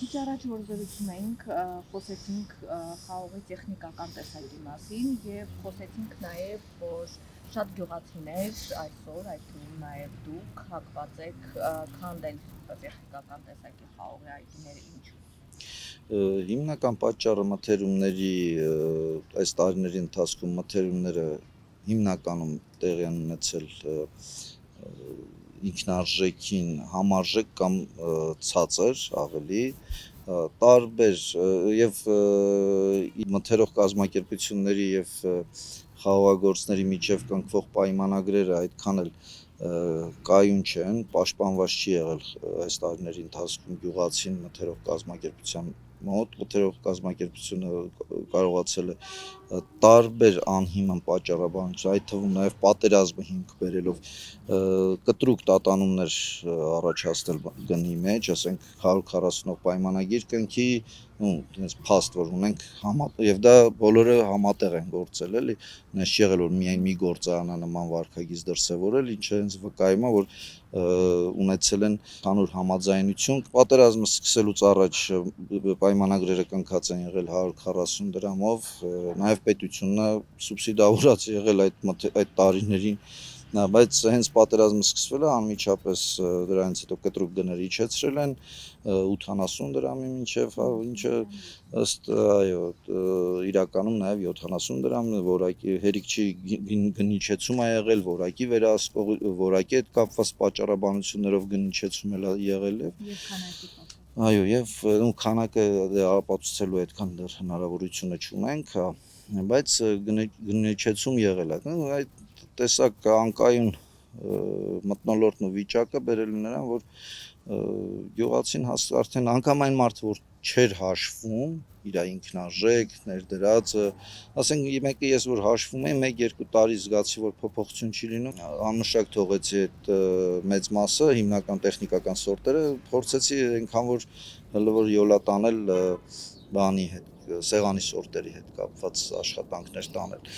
Քիչ առաջ որ զրուցում էինք, խոսեցինք խաղողի տեխնիկական տեսակի մասին եւ խոսեցինք նաեւ, որ շատ գյուղացիներ այսօր, այդ թվում նաեւ դուք հակված եք քանդել տեխնիկական տեսակի խաղողի այգիները, ինչու։ Հիմնական պատճառը մթերումների այս տարիների ընթացքում մթերումները հիմնականում տեղի են ունեցել ինքնարժեքին համարժեք կամ ցածր ավելի տարբեր եւ մթերող կազմակերպությունների եւ խաղողագործների միջև կնքվող պայմանագրերը այդքան էլ կայուն չեն, պաշտպանված չի եղել այս տարիների ընթացքում գյուղացին մթերող կազմակերպության մոտ, մթերող կազմակերպությունը կարողացել է տարբեր անհիմն պատճառաբանություն, այդ թվում նաև պատերազմը հիմք բերելով կտրուկ տատանումներ առաջացնել գնի մեջ, ասենք 140-ով պայմանագիր կնքի, այդպես փաստ որ ունենք եւ դա բոլորը համատեղ են գործել, էլի, այնպես չի եղել որ միայն մի գործարանա նման վարքագիծ դրսևորել, ինչը հենց վկայում է որ ունեցել են հանուր համաձայնություն պատերազմը սկսելուց առաջ պայմանագրերը կնքած են եղել 140 դրամով, նաև պետությունը սուբսիդավորած եղել այդ տարիներին, բայց հենց պատերազմը սկսվել է անմիջապես դրանից հետո կտրուկ գներ իջեցրել են 80 դրամի մինչև, ինչը ըստ այո իրականում նաև 70 դրամ որակի հերիք չի գնիչեցում ա եղել, որակի վերահսկող, որակի հետ կապված պատճառաբանություններով գնիչեցում է եղել եւ քանակի պատճառ։ Այո, եւ քանակը ապացուցելու այդքան դեռ հնարավորությունը չունենք, բայց գնիչեցում եղել է։ Այդ տեսակ անկայուն մթնոլորտն ու վիճակը բերել նրան, որ գյուղացին արդեն անգամ այն մարդը, որ չէր հաշվում իր ինքնարժեք, ներդրածը, ասենք մեկը ես որ հաշվում եմ 1-2 տարի զգացի, որ փոփոխություն չի լինում, անմշակ թողեցի այդ մեծ մասը, հիմնական տեխնիկական սորտերը, փորձեցի այնքան որ հələ որ յոլա տանել բանի հետ, սեղանի սորտերի հետ կապված աշխատանքներ տանել։